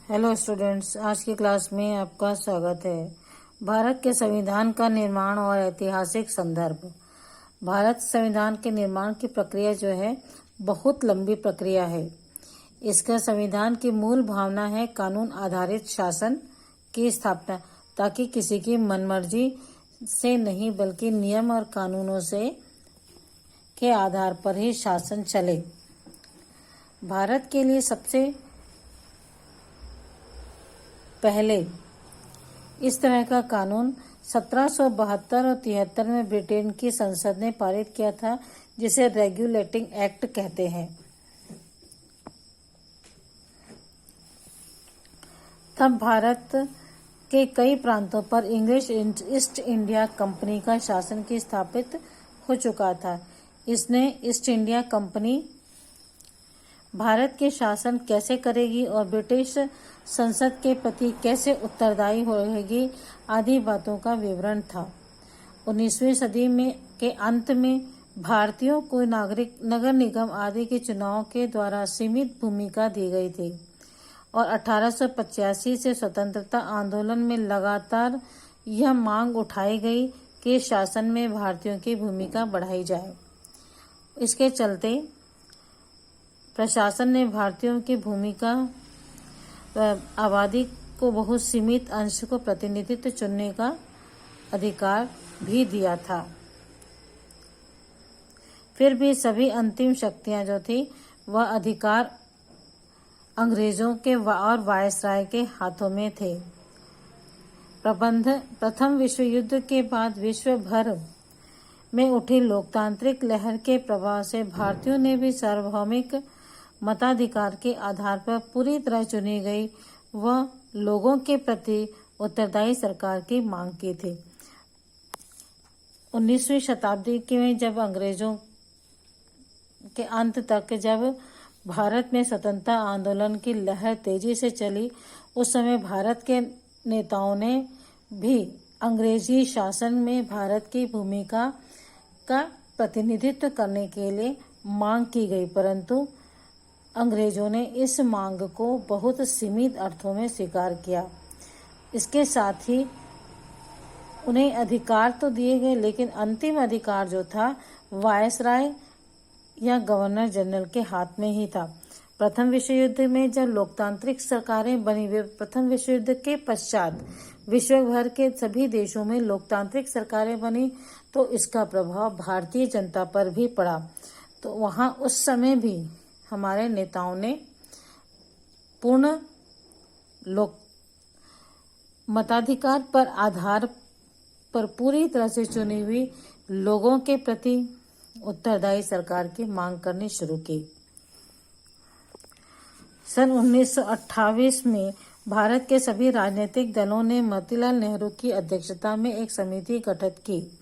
Hello students, आज की class में आपका स्वागत है। भारत के संविधान का निर्माण और ऐतिहासिक संदर्भ। भारत संविधान के निर्माण की प्रक्रिया जो है बहुत लंबी प्रक्रिया है। इसका संविधान की मूल भावना है कानून आधारित शासन की स्थापना, ताकि किसी की मनमर्जी से नहीं बल्कि नियम और कानूनों से के आधार पर ही शासन चले। भारत के लिए सबसे पहले इस तरह का कानून 1772 और 73 में ब्रिटेन की संसद ने पारित किया था, जिसे रेगुलेटिंग एक्ट कहते हैं। तब भारत के कई प्रांतों पर इंग्लिश ईस्ट इंडिया कंपनी का शासन की स्थापित हो चुका था। इसने ईस्ट इंडिया कंपनी भारत के शासन कैसे करेगी और ब्रिटिश संसद के प्रति कैसे उत्तरदायी होगी आदि बातों का विवरण था। 19वीं सदी के अंत में भारतीयों को नगर निगम आदि के चुनाव के द्वारा सीमित भूमिका दी गई थी और 1885 से स्वतंत्रता आंदोलन में लगातार यह मांग उठाई गई कि शासन में भारतीयों की भूमिका बढ़ाई जाए। इसके चलते प्रशासन ने भारतीयों की भूमिका आबादी को बहुत सीमित अंश को प्रतिनिधित्व चुनने का अधिकार भी दिया था। फिर भी सभी अंतिम शक्तियां जो थी वह अधिकार अंग्रेजों के और वायसराय के हाथों में थे। प्रथम विश्व युद्ध के बाद विश्व भर में उठी लोकतांत्रिक लहर के प्रभाव से भारतीयों ने भी सार्वभौमिक मताधिकार के आधार पर पूरी तरह चुनी गई व लोगों के प्रति उत्तरदायी सरकार की मांग की थी। 19वीं शताब्दी में जब अंग्रेजों के अंत तक जब भारत में स्वतंत्रता आंदोलन की लहर तेजी से चली, उस समय भारत के नेताओं ने भी अंग्रेजी शासन में भारत की भूमिका का प्रतिनिधित्व करने के लिए मांग की गई, परंतु अंग्रेजों ने इस मांग को बहुत सीमित अर्थों में स्वीकार किया। इसके साथ ही उन्हें अधिकार तो दिए गए, लेकिन अंतिम अधिकार जो था वायसराय या गवर्नर जनरल के हाथ में ही था। प्रथम विश्व युद्ध में जब लोकतांत्रिक सरकारें बनी, प्रथम विश्व युद्ध के पश्चात विश्व भर के सभी देशों में लोकतांत्रिक सरकारें बनी, तो इसका प्रभाव भारतीय जनता पर भी पड़ा। तो वहां उस समय भी हमारे नेताओं ने पूर्ण लोक मताधिकार पर आधार पर पूरी तरह से चुनी हुई लोगों के प्रति उत्तरदायी सरकार की मांग करनी शुरू की। सन 1928 में भारत के सभी राजनीतिक दलों ने मोतीलाल नेहरू की अध्यक्षता में एक समिति गठित की।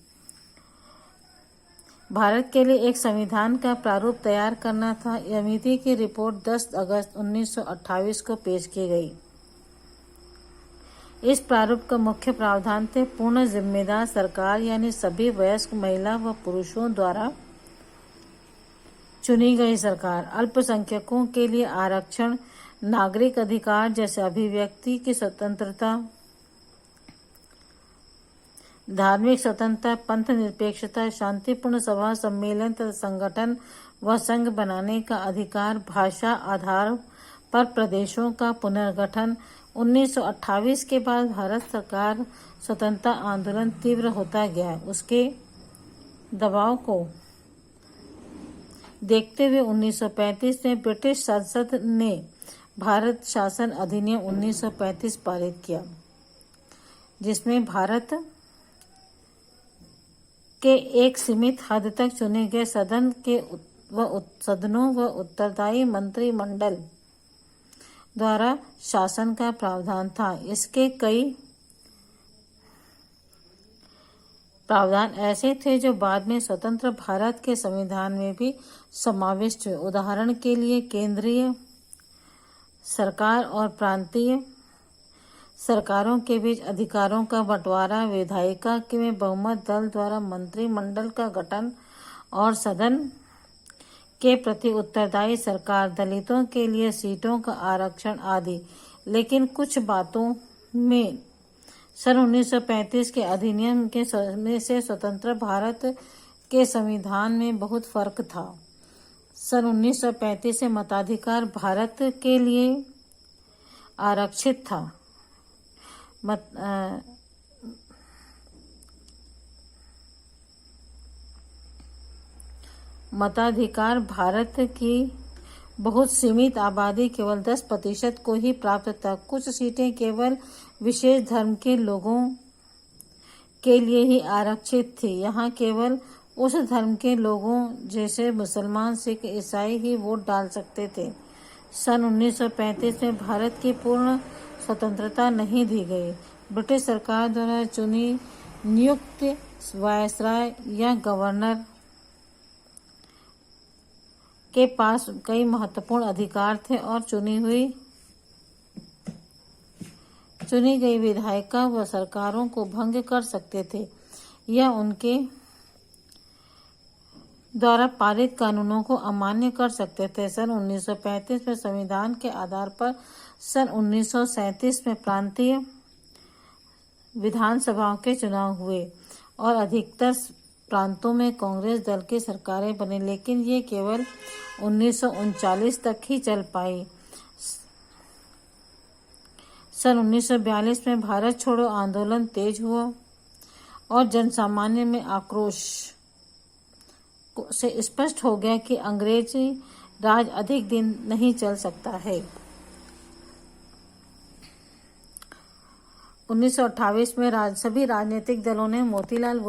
भारत के लिए एक संविधान का प्रारूप तैयार करना था। समिति की रिपोर्ट 10 अगस्त 1928 को पेश की गई। इस प्रारूप का मुख्य प्रावधान थे पूर्ण जिम्मेदार सरकार, यानी सभी वयस्क महिला व पुरुषों द्वारा चुनी गई सरकार, अल्पसंख्यकों के लिए आरक्षण, नागरिक अधिकार जैसे अभिव्यक्ति की स्वतंत्रता, धार्मिक स्वतंत्रता, पंथ निरपेक्षता, शांतिपूर्ण सभा सम्मेलन तथा संगठन व संघ बनाने का अधिकार, भाषा आधार पर प्रदेशों का पुनर्गठन। 1928 के बाद भारत सरकार स्वतंत्रता आंदोलन तीव्र होता गया। उसके दबाव को देखते हुए 1935 में ब्रिटिश संसद ने भारत शासन अधिनियम 1935 पारित किया, जिसमें भारत के एक सीमित हद तक चुने गए सदनों व उत्तरदायी मंत्रिमंडल द्वारा शासन का प्रावधान था। इसके कई प्रावधान ऐसे थे जो बाद में स्वतंत्र भारत के संविधान में भी समाविष्ट हुए। उदाहरण के लिए केंद्रीय सरकार और प्रांतीय सरकारों के बीच अधिकारों का बंटवारा, विधायिका में बहुमत दल द्वारा मंत्रिमंडल का गठन और सदन के प्रति उत्तरदायी सरकार, दलितों के लिए सीटों का आरक्षण आदि लेकिन कुछ बातों में सन 1935 के अधिनियम के में से स्वतंत्र भारत के संविधान में बहुत फर्क था। सन 1935 से मताधिकार भारत के लिए आरक्षित था। मताधिकार भारत की बहुत सीमित आबादी केवल 10% को ही प्राप्त था। कुछ सीटें केवल विशेष धर्म के लोगों के लिए ही आरक्षित थी। यहाँ केवल उस धर्म के लोगों जैसे मुसलमान, सिख, ईसाई ही वोट डाल सकते थे। सन 1935 में भारत की पूर्ण स्वतंत्रता नहीं दी गई। ब्रिटिश सरकार द्वारा चुनी नियुक्त वायसराय या गवर्नर के पास कई महत्वपूर्ण अधिकार थे और चुनी गई विधायिका व सरकारों को भंग कर सकते थे या उनके द्वारा पारित कानूनों को अमान्य कर सकते थे। सन 1935 में संविधान के आधार पर सन 1937 में प्रांतीय विधानसभाओं के चुनाव हुए और अधिकतर प्रांतों में कांग्रेस दल की सरकारें बनी, लेकिन ये केवल 1939 तक ही चल पाई। सन 1942 में भारत छोड़ो आंदोलन तेज हुआ और जनसामान्य में आक्रोश से स्पष्ट हो गया कि अंग्रेजी राज अधिक दिन नहीं चल सकता है। 1928 में सभी राजनीतिक दलों ने मोतीलाल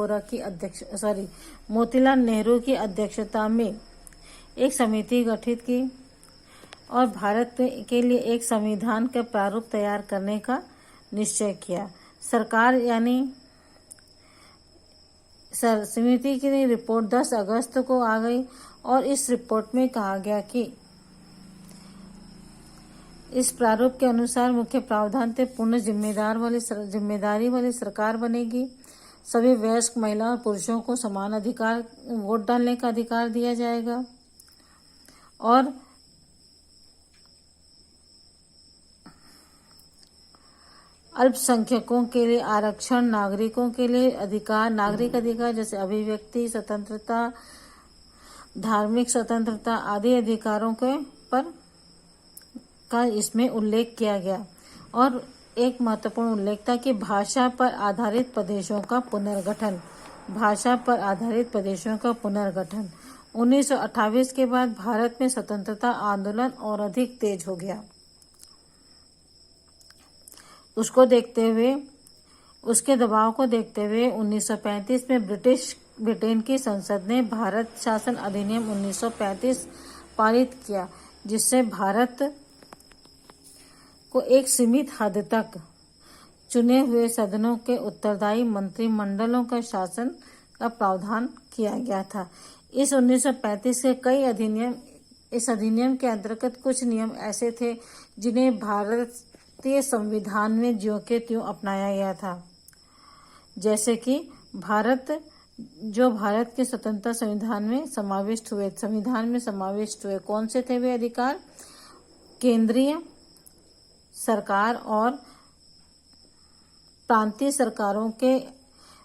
नेहरू की अध्यक्षता में एक समिति गठित की और भारत के लिए एक संविधान का प्रारूप तैयार करने का निश्चय किया। सरकार यानी समिति की रिपोर्ट 10 अगस्त को आ गई और इस रिपोर्ट में कहा गया कि इस प्रारूप के अनुसार मुख्य प्रावधान थे पूर्ण जिम्मेदारी वाली सरकार बनेगी। सभी वयस्क महिला और पुरुषों को समान अधिकार वोट डालने का अधिकार दिया जाएगा और अल्पसंख्यकों के लिए आरक्षण, नागरिकों के लिए नागरिक अधिकार जैसे अभिव्यक्ति स्वतंत्रता, धार्मिक स्वतंत्रता आदि अधिकारों का इसमें उल्लेख किया गया। और एक महत्वपूर्ण उल्लेख था कि भाषा पर आधारित प्रदेशों का पुनर्गठन। 1928 के बाद भारत में स्वतंत्रता आंदोलन और अधिक तेज हो गया। उसके दबाव को देखते हुए 1935 में ब्रिटेन की संसद ने भारत शासन अधिनियम 1935 पारित किया, जिससे भारत को एक सीमित हद तक चुने हुए सदनों के उत्तरदायी मंत्रिमंडलों का शासन का प्रावधान किया गया था। इस 1935 के इस अधिनियम के अंतर्गत कुछ नियम ऐसे थे जिन्हें भारतीय संविधान में ज्यों के त्यों अपनाया गया था, जैसे कि भारत के स्वतंत्रता संविधान में समाविष्ट हुए। कौन से थे वे अधिकार? केंद्रीय सरकार और प्रांतीय सरकारों के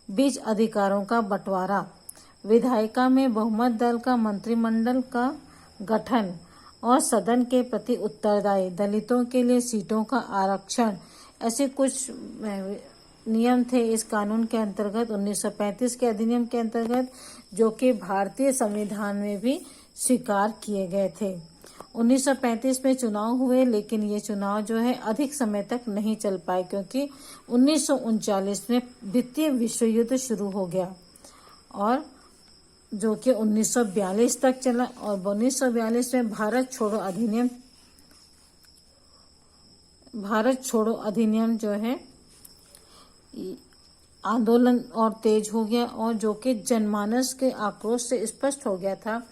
बीच अधिकारों का बंटवारा, विधायिका में बहुमत दल का मंत्रिमंडल का गठन और सदन के प्रति उत्तरदायी, दलितों के लिए सीटों का आरक्षण, ऐसे कुछ नियम थे इस कानून के अंतर्गत 1935 के अधिनियम के अंतर्गत, जो कि भारतीय संविधान में भी स्वीकार किए गए थे। 1935 में चुनाव हुए, लेकिन ये चुनाव जो है अधिक समय तक नहीं चल पाए, क्योंकि 1939 में द्वितीय विश्व युद्ध शुरू हो गया और जो कि 1942 तक चला। और 1942 में भारत छोड़ो अधिनियम जो है आंदोलन और तेज हो गया, और जो कि जनमानस के आक्रोश से स्पष्ट हो गया था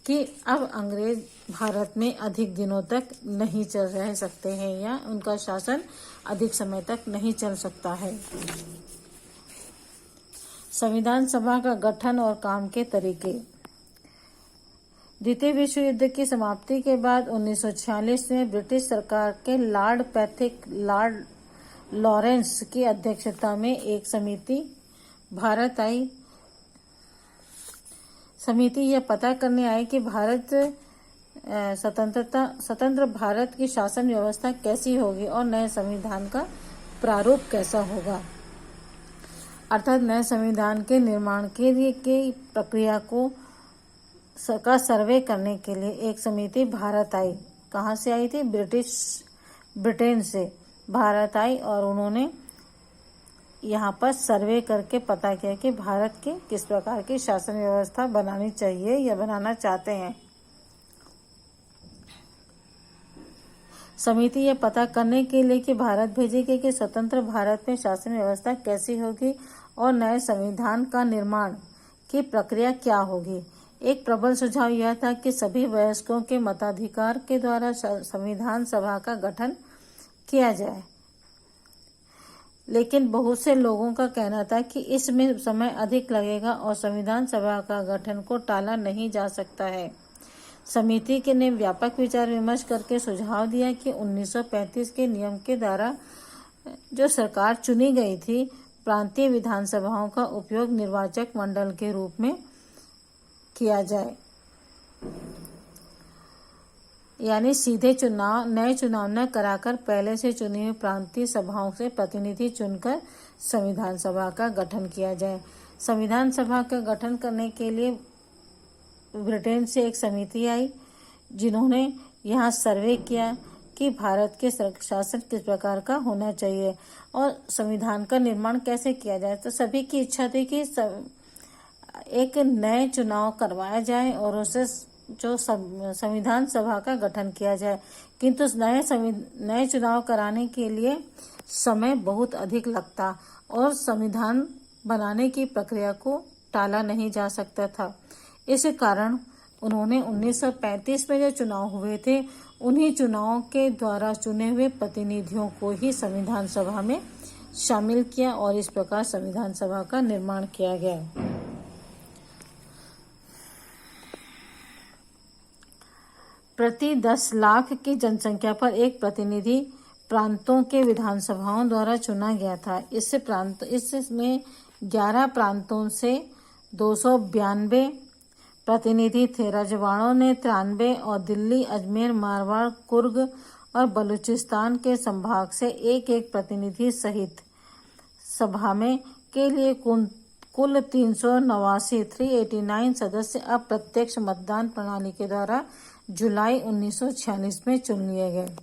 कि अब अंग्रेज भारत में अधिक दिनों तक नहीं रह सकते हैं या उनका शासन अधिक समय तक नहीं चल सकता है। संविधान सभा का गठन और काम के तरीके। द्वितीय विश्व युद्ध की समाप्ति के बाद 1946 में ब्रिटिश सरकार के लॉर्ड लॉरेंस की अध्यक्षता में एक समिति भारत आई। समिति यह पता करने आई कि स्वतंत्र भारत की शासन व्यवस्था कैसी होगी और नए संविधान का प्रारूप कैसा होगा। अर्थात नए संविधान के निर्माण के लिए की प्रक्रिया का सर्वे करने के लिए एक समिति भारत आई। कहाँ से आई थी? ब्रिटेन से भारत आई और उन्होंने यहाँ पर सर्वे करके पता किया कि भारत की किस प्रकार की शासन व्यवस्था बनानी चाहिए या बनाना चाहते हैं। समिति यह पता करने के लिए कि भारत भेजी गई कि स्वतंत्र भारत में शासन व्यवस्था कैसी होगी और नए संविधान का निर्माण की प्रक्रिया क्या होगी। एक प्रबल सुझाव यह था कि सभी वयस्कों के मताधिकार के द्वारा संविधान सभा का गठन किया जाए, लेकिन बहुत से लोगों का कहना था कि इसमें समय अधिक लगेगा और संविधान सभा का गठन को टाला नहीं जा सकता है। समिति के ने व्यापक विचार विमर्श करके सुझाव दिया कि 1935 के नियम के द्वारा जो सरकार चुनी गई थी, प्रांतीय विधानसभाओं का उपयोग निर्वाचक मंडल के रूप में किया जाए, यानी सीधे नए चुनाव न कराकर पहले से चुनी हुई प्रांतीय सभाओं से प्रतिनिधि चुनकर संविधान सभा का गठन किया जाए। संविधान सभा का गठन करने के लिए ब्रिटेन से एक समिति आई, जिन्होंने यहाँ सर्वे किया कि भारत के शासन किस प्रकार का होना चाहिए और संविधान का निर्माण कैसे किया जाए। तो सभी की इच्छा थी कि एक नए चुनाव करवाया जाए और उसे जो संविधान सभा का गठन किया जाए, किंतु नए चुनाव कराने के लिए समय बहुत अधिक लगता और संविधान बनाने की प्रक्रिया को टाला नहीं जा सकता था। इस कारण उन्होंने 1935 में जो चुनाव हुए थे, उन्हीं चुनावों के द्वारा चुने हुए प्रतिनिधियों को ही संविधान सभा में शामिल किया और इस प्रकार संविधान सभा का निर्माण किया गया। प्रति 10 लाख की जनसंख्या पर एक प्रतिनिधि प्रांतों के विधानसभाओं द्वारा चुना गया था। इसमें 11 प्रांतों से 292 प्रतिनिधि थे। रजवाड़ों ने 93 और दिल्ली, अजमेर, मारवाड़, कुर्ग और बलूचिस्तान के संभाग से एक प्रतिनिधि सहित सभा में के लिए कुल 389 सदस्य अप्रत्यक्ष मतदान प्रणाली के द्वारा जुलाई 1946 में चुन लिए गए।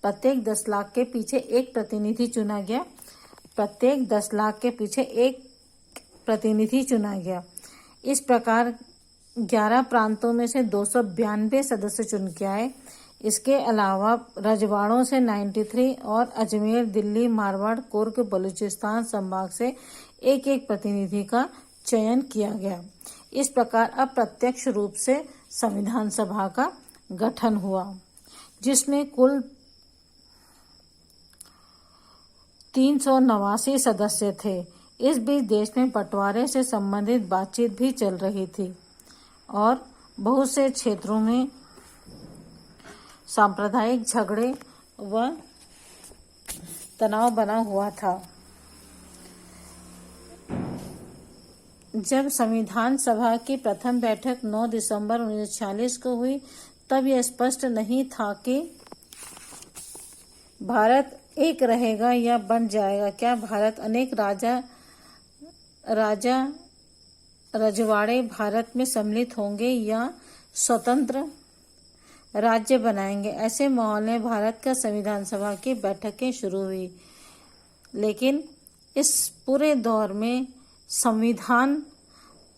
प्रत्येक 10 लाख के पीछे एक प्रतिनिधि चुना गया। प्रत्येक 10 लाख के पीछे एक प्रतिनिधि चुना गया। इस प्रकार 11 प्रांतों में से 292 सदस्य चुन के आए। इसके अलावा रजवाड़ों से 93 और अजमेर, दिल्ली, मारवाड़, कुर्ग, बलूचिस्तान संभाग से एक प्रतिनिधि का चयन किया गया। इस प्रकार अप्रत्यक्ष रूप से संविधान सभा का गठन हुआ, जिसमें कुल 389 सदस्य थे। इस बीच देश में बंटवारे से संबंधित बातचीत भी चल रही थी और बहुत से क्षेत्रों में सांप्रदायिक झगड़े व तनाव बना हुआ था। जब संविधान सभा की प्रथम बैठक 9 दिसंबर 1946 को हुई, तब यह स्पष्ट नहीं था कि भारत एक रहेगा या बन जाएगा। क्या भारत अनेक रजवाड़े भारत में सम्मिलित होंगे या स्वतंत्र राज्य बनाएंगे। ऐसे माहौल में भारत का संविधान सभा की बैठकें शुरू हुई, लेकिन इस पूरे दौर में संविधान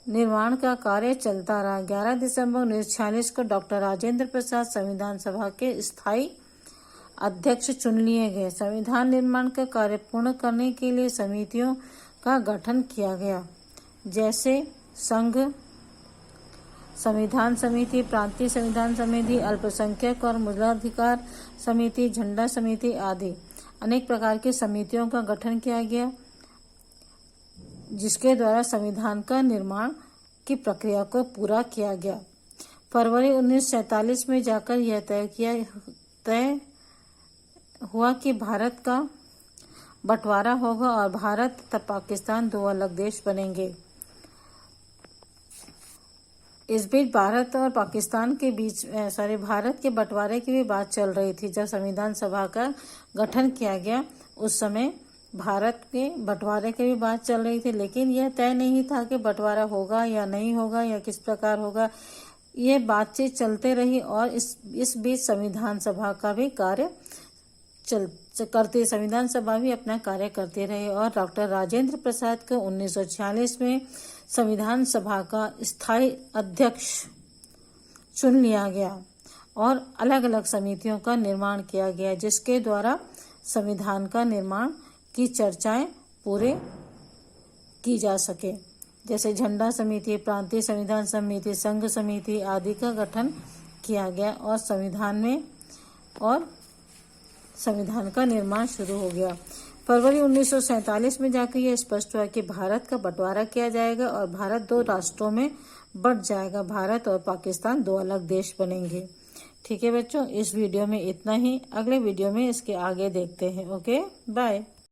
निर्माण का कार्य चलता रहा। 11 दिसंबर 1946 को डॉक्टर राजेंद्र प्रसाद संविधान सभा के स्थायी अध्यक्ष चुन लिए गए। संविधान निर्माण का कार्य पूर्ण करने के लिए समितियों का गठन किया गया, जैसे संघ संविधान समिति, प्रांतीय संविधान समिति, अल्पसंख्यक और मूलाधिकार समिति, झंडा समिति आदि। अनेक प्रकार की समितियों का गठन किया गया, जिसके द्वारा संविधान का निर्माण की प्रक्रिया को पूरा किया गया। फरवरी 1947 में जाकर यह तय हुआ कि भारत का बंटवारा होगा और भारत तथा पाकिस्तान दो अलग देश बनेंगे। इस बीच भारत और पाकिस्तान के बीच भारत के बंटवारे की भी बात चल रही थी। जब संविधान सभा का गठन किया गया उस समय भारत के बंटवारे की भी बात चल रही थी, लेकिन यह तय नहीं था कि बंटवारा होगा या नहीं होगा या किस प्रकार होगा। ये बातचीत चलते रही और इस बीच संविधान सभा का भी कार्य संविधान सभा भी अपना कार्य करते रहे और डॉक्टर राजेंद्र प्रसाद को 1946 में संविधान सभा का स्थायी अध्यक्ष चुन लिया गया और अलग अलग समितियों का निर्माण किया गया, जिसके द्वारा संविधान का निर्माण की चर्चाएं पूरे की जा सके। जैसे झंडा समिति, प्रांतीय संविधान समिति, संघ समिति आदि का गठन किया गया और संविधान का निर्माण शुरू हो गया। फरवरी 1947 में जाकर यह स्पष्ट हुआ कि भारत का बंटवारा किया जाएगा और भारत दो राष्ट्रों में बंट जाएगा। भारत और पाकिस्तान दो अलग देश बनेंगे। ठीक है बच्चों, इस वीडियो में इतना ही। अगले वीडियो में इसके आगे देखते हैं। Okay, bye.